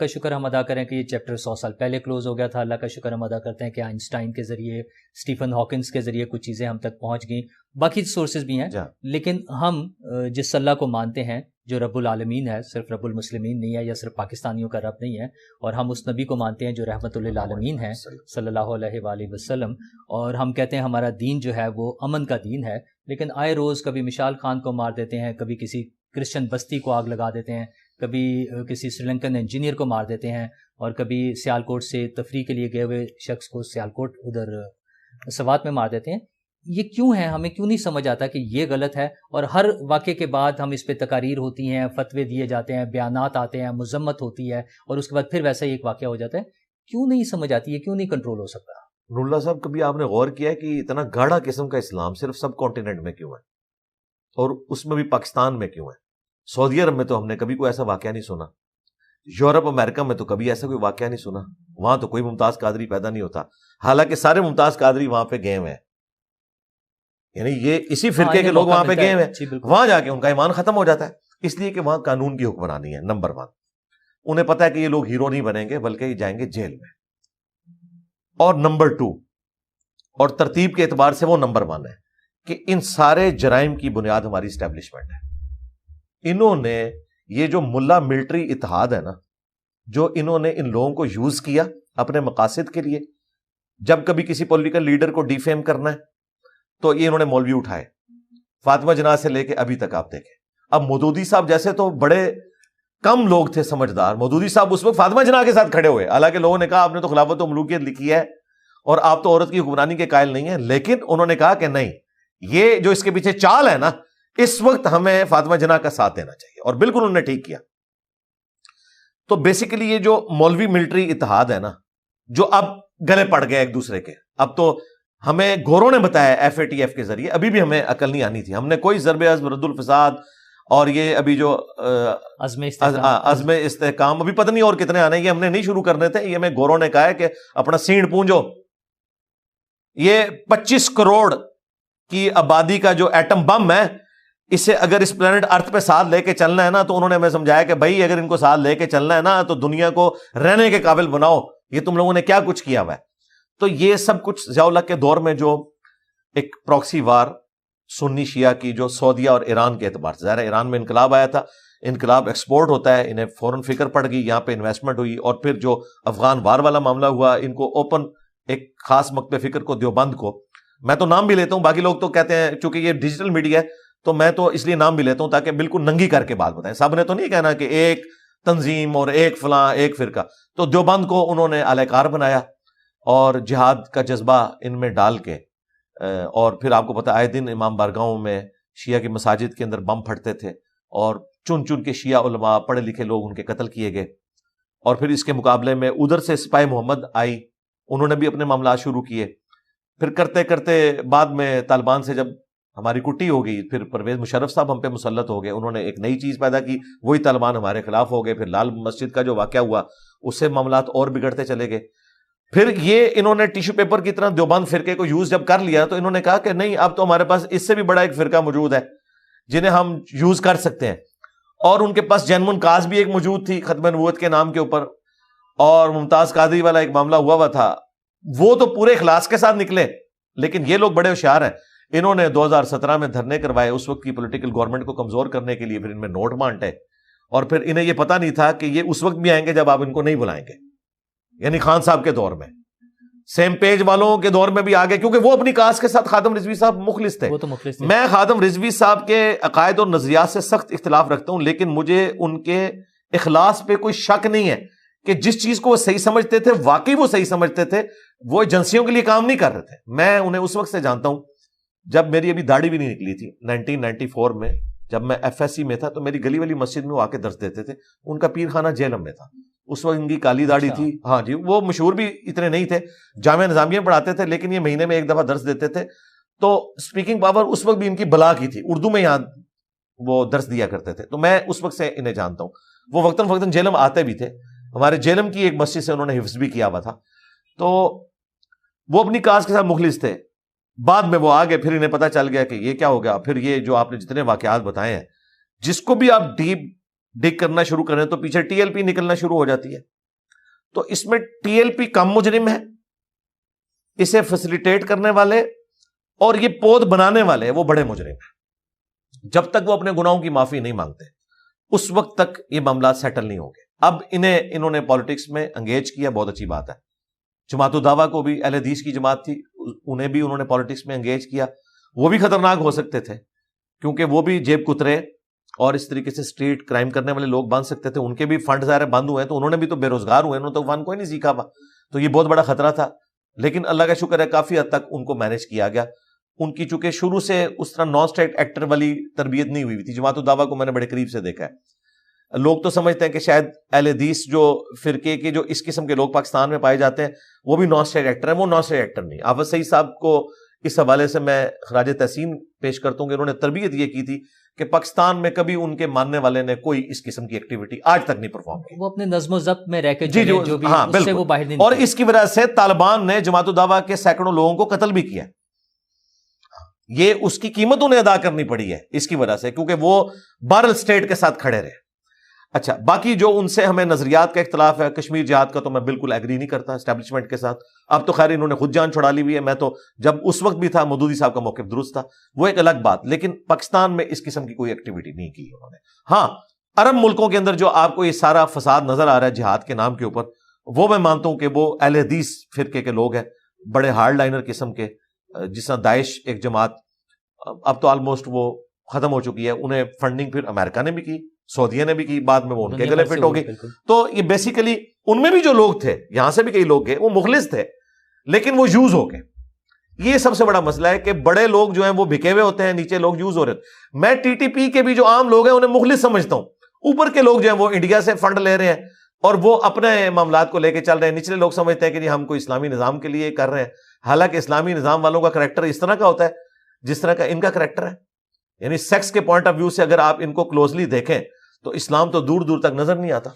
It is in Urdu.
کا شکر ہم ادا کریں کہ یہ چیپٹر 100 سال پہلے کلوز ہو گیا تھا. اللہ کا شکر ہم ادا کرتے ہیں کہ آئنسٹائن کے ذریعے، اسٹیفن ہاکنس کے ذریعے کچھ چیزیں ہم تک پہنچ گئیں. باقی سورسز بھی ہیں، لیکن ہم جس اللہ کو مانتے ہیں جو رب العالمین ہے، صرف رب المسلمین نہیں ہے یا صرف پاکستانیوں کا رب نہیں ہے، اور ہم اس نبی کو مانتے ہیں جو رحمت للعالمین ہے صلی اللہ علیہ وآلہ وسلم. اور ہم کہتے ہیں ہمارا دین جو ہے وہ امن کا دین ہے، لیکن آئے روز کبھی مشال خان کو مار دیتے ہیں، کبھی کسی کرسچن بستی کو آگ لگا دیتے ہیں، کبھی کسی سری لنکن انجینئر کو مار دیتے ہیں، اور کبھی سیالکوٹ سے تفریح کے لیے گئے ہوئے شخص کو سیالکوٹ ادھر سوات میں مار دیتے ہیں. یہ کیوں ہے؟ ہمیں کیوں نہیں سمجھ آتا کہ یہ غلط ہے؟ اور ہر واقعے کے بعد ہم اس پہ تقاریر ہوتی ہیں، فتوے دیے جاتے ہیں، بیانات آتے ہیں، مذمت ہوتی ہے، اور اس کے بعد پھر ویسا ہی ایک واقعہ ہو جاتا ہے. کیوں نہیں سمجھ آتی ہے؟ کیوں نہیں کنٹرول ہو سکتا؟ نور اللہ صاحب، کبھی آپ نے غور کیا ہے کہ اتنا گاڑا قسم کا اسلام صرف سب کانٹیننٹ میں کیوں ہے، اور اس میں بھی پاکستان میں کیوں ہے؟ سعودی عرب میں تو ہم نے کبھی کوئی ایسا واقعہ نہیں سنا، یورپ امریکہ میں تو کبھی ایسا کوئی واقعہ نہیں سنا، وہاں تو کوئی ممتاز قادری پیدا نہیں ہوتا، حالانکہ سارے ممتاز قادری وہاں پہ گئے ہوئے ہیں، یعنی یہ اسی فرقے کے لوگ وہاں پہ گئے ہوئے ہیں. وہاں جا کے ان کا ایمان ختم ہو جاتا ہے، اس لیے کہ وہاں قانون کی حکمرانی ہے. نمبر 1، انہیں پتا ہے کہ یہ لوگ ہیرو نہیں بنیں گے بلکہ یہ جائیں گے جیل میں. اور نمبر 2، اور ترتیب کے اعتبار سے وہ نمبر 1 ہے کہ ان سارے جرائم کی بنیاد ہماری اسٹیبلشمنٹ ہے. انہوں نے یہ جو ملا ملٹری اتحاد ہے نا، جو انہوں نے ان لوگوں کو یوز کیا اپنے مقاصد کے لیے، جب کبھی کسی پولیٹیکل لیڈر کو ڈیفیم کرنا ہے تو یہ انہوں نے مولوی اٹھائے، فاطمہ جناح سے لے کے ابھی تک آپ دیکھیں. اب مودودی صاحب جیسے تو بڑے کم لوگ تھے سمجھدار، مودودی صاحب اس وقت فاطمہ جناح کے ساتھ کھڑے ہوئے، حالانکہ لوگوں نے کہا آپ نے تو خلافت و ملوکیت لکھی ہے اور آپ تو عورت کی حکمرانی کے قائل نہیں ہیں، لیکن انہوں نے کہا کہ نہیں، یہ جو اس کے پیچھے چال ہے نا، اس وقت ہمیں فاطمہ جناح کا ساتھ دینا چاہیے، اور بالکل انہوں نے ٹھیک کیا. تو بیسیکلی یہ جو مولوی ملٹری اتحاد ہے نا، جو اب گلے پڑ گئے ایک دوسرے کے، اب تو ہمیں گوروں نے بتایا FATF کے ذریعے، ابھی بھی ہمیں عقل نہیں آنی تھی، ہم نے کوئی ضرب عزم رد الفساد اور یہ ابھی جو عزم استحکام ابھی پتہ نہیں اور کتنے آنے، یہ ہم نے نہیں شروع کرنے تھے، یہ ہمیں گوروں نے کہا ہے کہ اپنا سینڈ پونجو. یہ 25 کروڑ کی آبادی کا جو ایٹم بم ہے، اسے اگر اس پلانٹ ارتھ پہ ساتھ لے کے چلنا ہے نا، تو انہوں نے ہمیں سمجھایا کہ بھائی اگر ان کو ساتھ لے کے چلنا ہے نا تو دنیا کو رہنے کے قابل بناؤ، یہ تم لوگوں نے کیا کچھ کیا ہوا ہے. تو یہ سب کچھ ضیاء الحق کے دور میں جو ایک پراکسی وار سنی شیعہ کی جو سعودیہ اور ایران کے اعتبار سے، ظاہر ہے ایران میں انقلاب آیا تھا، انقلاب ایکسپورٹ ہوتا ہے، انہیں فوراً فکر پڑ گئی، یہاں پہ انویسٹمنٹ ہوئی، اور پھر جو افغان وار والا معاملہ ہوا، ان کو اوپن ایک خاص مکتب فکر کو، دیوبند کو، میں تو نام بھی لیتا ہوں، باقی لوگ تو کہتے ہیں چونکہ یہ ڈیجیٹل میڈیا ہے تو میں تو اس لیے نام بھی لیتا ہوں تاکہ بالکل ننگی کر کے بات بتائیں، سب نے تو نہیں کہنا کہ ایک تنظیم اور ایک فلاں ایک فرقہ. تو دیوبند کو انہوں نے اہل کار بنایا اور جہاد کا جذبہ ان میں ڈال کے، اور پھر آپ کو پتہ آئے دن امام بارگاہوں میں شیعہ کی مساجد کے اندر بم پھٹتے تھے، اور چن چن کے شیعہ علماء پڑھے لکھے لوگ ان کے قتل کیے گئے. اور پھر اس کے مقابلے میں ادھر سے سپاہی محمد آئی، انہوں نے بھی اپنے معاملات شروع کیے. پھر کرتے کرتے بعد میں طالبان سے جب ہماری کٹی ہو گئی، پھر پرویز مشرف صاحب ہم پہ مسلط ہو گئے، انہوں نے ایک نئی چیز پیدا کی، وہی طالبان ہمارے خلاف ہو گئے. پھر لال مسجد کا جو واقعہ ہوا اس سے معاملات اور بگڑتے چلے گئے. پھر یہ انہوں نے ٹیشو پیپر کی طرح دیوبند فرقے کو یوز جب کر لیا تو انہوں نے کہا کہ نہیں، اب تو ہمارے پاس اس سے بھی بڑا ایک فرقہ موجود ہے جنہیں ہم یوز کر سکتے ہیں. اور ان کے پاس جینون کاز بھی ایک موجود تھی ختم نبوت کے نام کے اوپر، اور ممتاز قادری والا ایک معاملہ ہوا تھا، وہ تو پورے اخلاص کے ساتھ نکلے. لیکن یہ لوگ بڑے ہوشیار ہیں، انہوں نے 2017 میں دھرنے کروائے اس وقت کی پولیٹیکل گورنمنٹ کو کمزور کرنے کے لیے، پھر ان میں نوٹ بانٹے، اور پھر انہیں یہ پتا نہیں تھا کہ یہ اس وقت بھی آئیں گے جب آپ ان کو نہیں بلائیں گے. یعنی خان صاحب کے دور میں، سیم پیج والوں کے دور میں بھی آگے، کیونکہ وہ اپنی کاس کے ساتھ خادم رضوی صاحب مخلص تھے. میں خادم رضوی صاحب کے عقائد اور نظریات سے سخت اختلاف رکھتا ہوں، لیکن مجھے ان کے اخلاص پہ کوئی شک نہیں ہے کہ جس چیز کو وہ صحیح سمجھتے تھے واقعی وہ صحیح سمجھتے تھے، وہ ایجنسیوں کے لیے کام نہیں کر رہے تھے. میں انہیں اس وقت سے جانتا ہوں جب میری ابھی داڑھی بھی نہیں نکلی تھی 1994 میں، جب میں FSC میں تھا تو میری گلی والی مسجد میں وہ آ کے درس دیتے تھے. ان کا پیر خانہ جیلم میں تھا، اس وقت ان کی کالی داڑھی تھی. ہاں جی، وہ مشہور بھی اتنے نہیں تھے، جامعہ نظامیہ پڑھاتے تھے، لیکن یہ مہینے میں ایک دفعہ درس دیتے تھے. تو اسپیکنگ پاور اس وقت بھی ان کی بلا کی تھی، اردو میں یہاں وہ درس دیا کرتے تھے. تو میں اس وقت سے انہیں جانتا ہوں. وہ وقتاً فوقتاً جیلم آتے بھی تھے، ہمارے جیلم کی ایک مسجد سے انہوں نے حفظ بھی کیا ہوا تھا. تو وہ اپنی کاز کے ساتھ مخلص تھے. بعد میں وہ آگے، پھر انہیں پتہ چل گیا کہ یہ کیا ہو گیا. پھر یہ جو آپ نے جتنے واقعات بتائے ہیں، جس کو بھی آپ ڈیپ ڈگ کرنا شروع کریں تو پیچھے ٹی ایل پی نکلنا شروع ہو جاتی ہے. تو اس میں ٹی ایل پی کم مجرم ہے, اسے فیسیلیٹیٹ کرنے والے اور یہ پود بنانے والے وہ بڑے مجرم ہیں. جب تک وہ اپنے گناہوں کی معافی نہیں مانگتے اس وقت تک یہ معاملات سیٹل نہیں ہوں گے. اب انہوں نے پالیٹکس میں انگیج کیا, بہت اچھی بات ہے. جماعت الدعوہ کو بھی, اہل حدیث کی جماعت تھی, انہیں بھی انہوں نے پالیٹکس میں انگیج کیا. وہ بھی خطرناک ہو سکتے تھے کیونکہ وہ بھی جیب کترے اور اس طریقے سے اسٹریٹ کرائم کرنے والے لوگ بن سکتے تھے. ان کے بھی فنڈ ظاہر بند ہوئے ہیں تو انہوں نے بھی تو بے روزگار ہوئے, انہوں نے تو فن کوئی نہیں سیکھا ہوا. تو یہ بہت بڑا خطرہ تھا, لیکن اللہ کا شکر ہے کافی حد تک ان کو مینج کیا گیا. ان کی چونکہ شروع سے اس طرح نان اسٹیٹ ایکٹر والی تربیت نہیں ہوئی تھی. جماعت الدعوہ کو میں نے بڑے قریب سے دیکھا ہے. لوگ تو سمجھتے ہیں کہ شاید اہل حدیث جو فرقے کے جو اس قسم کے لوگ پاکستان میں پائے جاتے ہیں وہ بھی نان اسٹیٹ ایکٹر ہیں. وہ نان اسٹیٹ ایکٹر نہیں. حافظ سعید صاحب کو اس حوالے سے میں خراج تحسین پیش کرتا ہوں کہ انہوں نے تربیت یہ کی تھی کہ پاکستان میں کبھی ان کے ماننے والے نے کوئی اس قسم کی ایکٹیویٹی آج تک نہیں پرفارم کی. وہ اپنے نظم و ضبط میں رہ کے جو بھی اس سے وہ باہر نہیں. اور اس کی وجہ سے طالبان نے جماعت الدعوہ کے سینکڑوں لوگوں کو قتل بھی کیا. یہ اس کی قیمت انہیں ادا کرنی پڑی ہے اس کی وجہ سے, کیونکہ وہ بہرحال اسٹیٹ کے ساتھ کھڑے رہے. اچھا, باقی جو ان سے ہمیں نظریات کا اختلاف ہے, کشمیر جہاد کا تو میں بالکل ایگری نہیں کرتا اسٹیبلشمنٹ کے ساتھ. اب تو خیر انہوں نے خود جان چھڑا لی ہوئی ہے. میں تو جب اس وقت بھی تھا مودودی صاحب کا موقف درست تھا, وہ ایک الگ بات. لیکن پاکستان میں اس قسم کی کوئی ایکٹیویٹی نہیں کی انہوں نے. ہاں, عرب ملکوں کے اندر جو آپ کو یہ سارا فساد نظر آ رہا ہے جہاد کے نام کے اوپر, وہ میں مانتا ہوں کہ وہ اہل حدیث فرقے کے لوگ ہیں, بڑے ہارڈ لائنر قسم کے. جس طرح داعش ایک جماعت اب تو آلموسٹ وہ ختم ہو چکی ہے, انہیں فنڈنگ پھر امریکہ نے بھی کی, سعودیہ نے بھی کی, بعد میں وہ ان کے گلے فٹ ہو گئی. تو یہ بیسیکلی ان میں بھی جو لوگ تھے, یہاں سے بھی کئی لوگ گئے, وہ مخلص تھے لیکن وہ یوز ہو گئے. یہ سب سے بڑا مسئلہ ہے کہ بڑے لوگ جو ہیں وہ بکے ہوئے ہوتے ہیں, نیچے لوگ یوز ہو رہے ہیں. میں ٹی ٹی پی کے بھی جو عام لوگ ہیں انہیں مخلص سمجھتا ہوں. اوپر کے لوگ جو ہیں وہ انڈیا سے فنڈ لے رہے ہیں اور وہ اپنے معاملات کو لے کے چل رہے ہیں. نچلے لوگ سمجھتے ہیں کہ ہم کوئی اسلامی نظام کے لیے کر رہے ہیں, حالانکہ اسلامی نظام والوں کا کریکٹر اس طرح کا ہوتا ہے جس طرح کا ان کا کریکٹر ہے. یعنی سیکس کے پوائنٹ آف ویو سے اگر آپ ان کو کلوزلی دیکھیں تو اسلام تو دور دور تک نظر نہیں آتا.